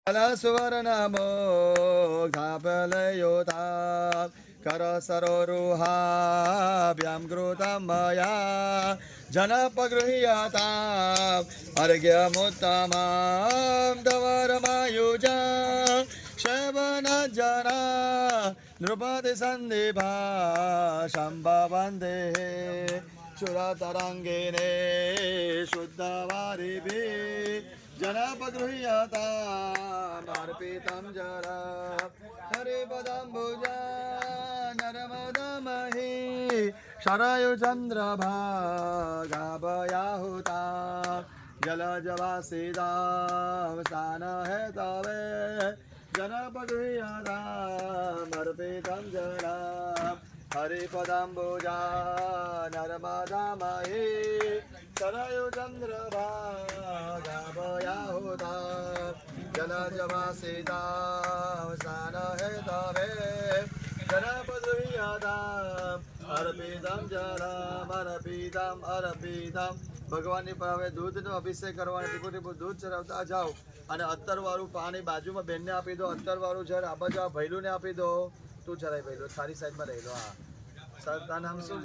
सुवर्णमोघापलयोता करसरोरुहाभ्यां कृतं मया जनपगृह्यताम् अर्घ्यमुत्तमां धवरमायुजा शवनजना नृपति सन्दिभा शम्भवन्दे शुरतरङ्गिने शुद्धवारिभिः जनपगृह्यतामर्पितं जरा हरिपदम्बुजा नर्मदमहि शरयुचन्द्रभागाभयाहुता जलजवासिदावसान है तवे जनपगृह्यतामर्पितं जरा हरिपदम्बुजा नर्मदामहि सरयुचन्द्रभागाभयाहुता जलजवासिदावसान है तवे जनपगृह्यताम् अर्पितं जलमर्पितं ભગવાનની પર હવે દૂધનો અભિષેક કરવાનો ટીપું ટીપું દૂધ ચડાવતા જાઓ અને અત્તરવાળું પાણી બાજુમાં બેનને આપી દો અત્તરવાળું જળ આ બાજુ આ ભૈલુને આપી દો તું ચડાય ભૈલું સારી સાઈડમાં રહી લો હા સર તારું નામ શું